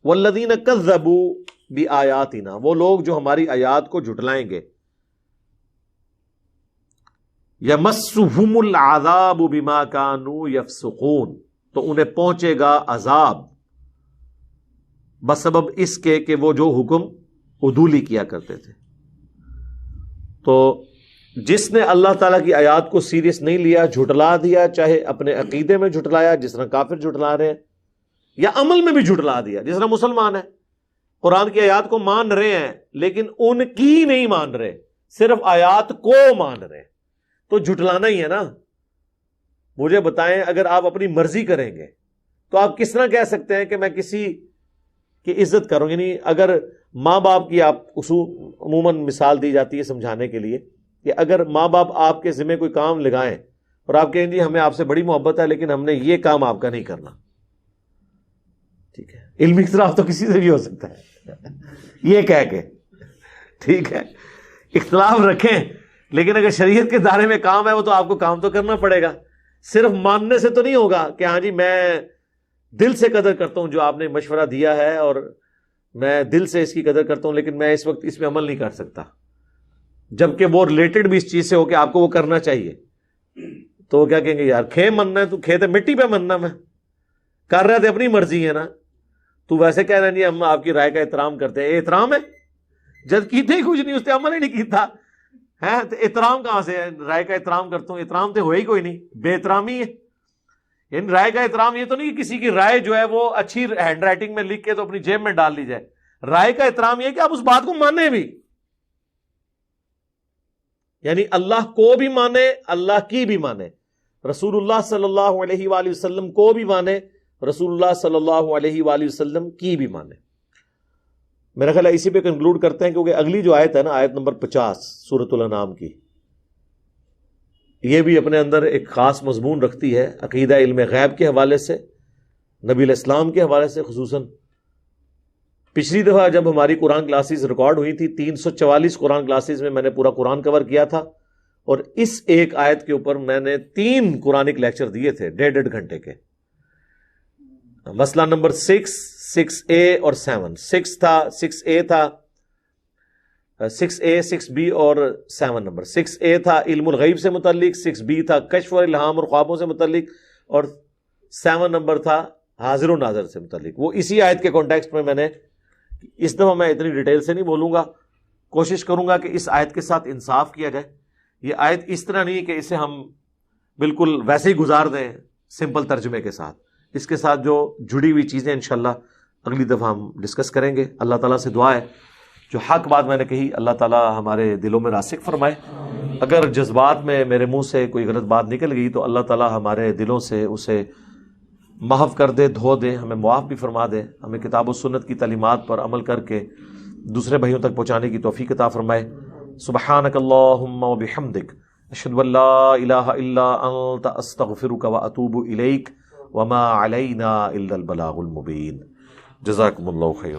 والذین کذبوا بآیاتنا، وہ لوگ جو ہماری آیات کو جھٹلائیں گے. یمسہم العذاب بما کانوا یفسقون، تو انہیں پہنچے گا عذاب بسبب اس کے کہ وہ جو حکم عدولی کیا کرتے تھے. تو جس نے اللہ تعالیٰ کی آیات کو سیریس نہیں لیا، جھٹلا دیا، چاہے اپنے عقیدے میں جھٹلایا جس طرح کافر جھٹلا رہے ہیں، یا عمل میں بھی جھٹلا دیا جس طرح مسلمان ہیں، قرآن کی آیات کو مان رہے ہیں لیکن ان کی نہیں مان رہے، صرف آیات کو مان رہے ہیں، تو جھٹلانا ہی ہے نا. مجھے بتائیں، اگر آپ اپنی مرضی کریں گے تو آپ کس طرح کہہ سکتے ہیں کہ میں کسی کی عزت کروں؟ یعنی اگر ماں باپ کی آپ عموماً مثال دی جاتی ہے سمجھانے کے لیے کہ اگر ماں باپ آپ کے ذمہ کوئی کام لگائیں اور آپ کہیں جی ہمیں آپ سے بڑی محبت ہے لیکن ہم نے یہ کام آپ کا نہیں کرنا، ٹھیک ہے، علمی اختلاف تو کسی سے بھی ہو سکتا ہے یہ کہہ کے، ٹھیک ہے، اختلاف رکھیں، لیکن اگر شریعت کے دائرے میں کام ہے وہ تو آپ کو کام تو کرنا پڑے گا. صرف ماننے سے تو نہیں ہوگا کہ ہاں جی میں دل سے قدر کرتا ہوں جو آپ نے مشورہ دیا ہے اور میں دل سے اس کی قدر کرتا ہوں لیکن میں اس وقت اس پہ عمل نہیں کر سکتا، جبکہ وہ ریلیٹڈ بھی اس چیز سے ہو کہ آپ کو وہ کرنا چاہیے. تو وہ کیا کہیں گے، یار کھے مننا ہے تو کھے تے مٹی پہ مننا، میں کر رہے تھے اپنی مرضی ہے نا، تو ویسے کہہ رہے ہیں جی ہم آپ کی رائے کا احترام کرتے ہیں. احترام ہے جب کیتے ہی کچھ نہیں، اس پہ عمل ہی نہیں کیتا ہے تو احترام کہاں سے ہے؟ رائے کا احترام کرتا ہوں، احترام تو ہوئے ہی کوئی نہیں، بے احترامی ہے. یعنی رائے کا احترام یہ تو نہیں کہ کسی کی رائے جو ہے وہ اچھی ہینڈ رائٹنگ میں لکھ کے تو اپنی جیب میں ڈال لی جائے. رائے کا احترام یہ کہ آپ اس بات کو مانیں بھی، یعنی اللہ کو بھی مانے، اللہ کی بھی مانے، رسول اللہ صلی اللہ علیہ وآلہ وسلم کو بھی مانے، رسول اللہ صلی اللہ علیہ وآلہ وسلم کی بھی مانے. میرا خیال ہے اسی پہ کنکلوڈ کرتے ہیں کیونکہ اگلی جو آیت ہے نا، آیت نمبر 50 سورۃ الانعام کی، یہ بھی اپنے اندر ایک خاص مضمون رکھتی ہے عقیدہ علم غیب کے حوالے سے، نبی علیہ السلام کے حوالے سے خصوصاً. پچھلی دفعہ جب ہماری قرآن کلاسز ریکارڈ ہوئی تھی 344 قرآن کلاسز میں نے پورا قرآن کور کیا تھا، اور اس ایک آیت کے اوپر میں نے 3 قرآنک لیکچر دیے تھے 1.5 گھنٹے کے. مسئلہ نمبر 6، 6A اور 7. 6 تھا، 6A تھا، 6A 6B اور 7 نمبر. 6A تھا علم الغیب سے متعلق، 6B تھا کشف اور الہام اور خوابوں سے متعلق، اور 7 نمبر تھا حاضر و ناظر سے متعلق. وہ اسی آیت کے کانٹیکسٹ میں نے، اس دفعہ میں اتنی ڈیٹیل سے نہیں بولوں گا، کوشش کروں گا کہ اس آیت کے ساتھ انصاف کیا جائے. یہ آیت اس طرح نہیں کہ اسے ہم بالکل ویسے ہی گزار دیں سمپل ترجمے کے ساتھ، اس کے ساتھ جو جڑی ہوئی چیزیں انشاءاللہ اگلی دفعہ ہم ڈسکس کریں گے. اللہ تعالیٰ سے دعا ہے جو حق بات میں نے کہی اللہ تعالیٰ ہمارے دلوں میں راسخ فرمائے. اگر جذبات میں میرے منہ سے کوئی غلط بات نکل گئی تو اللہ تعالیٰ ہمارے دلوں سے اسے محو کر دے، دھو دے، ہمیں معاف بھی فرما دے، ہمیں کتاب و سنت کی تعلیمات پر عمل کر کے دوسرے بھائیوں تک پہنچانے کی توفیق عطا فرمائے. سبحانک اللہم و بحمدک، اشہد ان لا الہ الا انت، استغفرک و اتوب الیک، وما علینا الا البلاغ المبین. جزاکم اللہ خیر.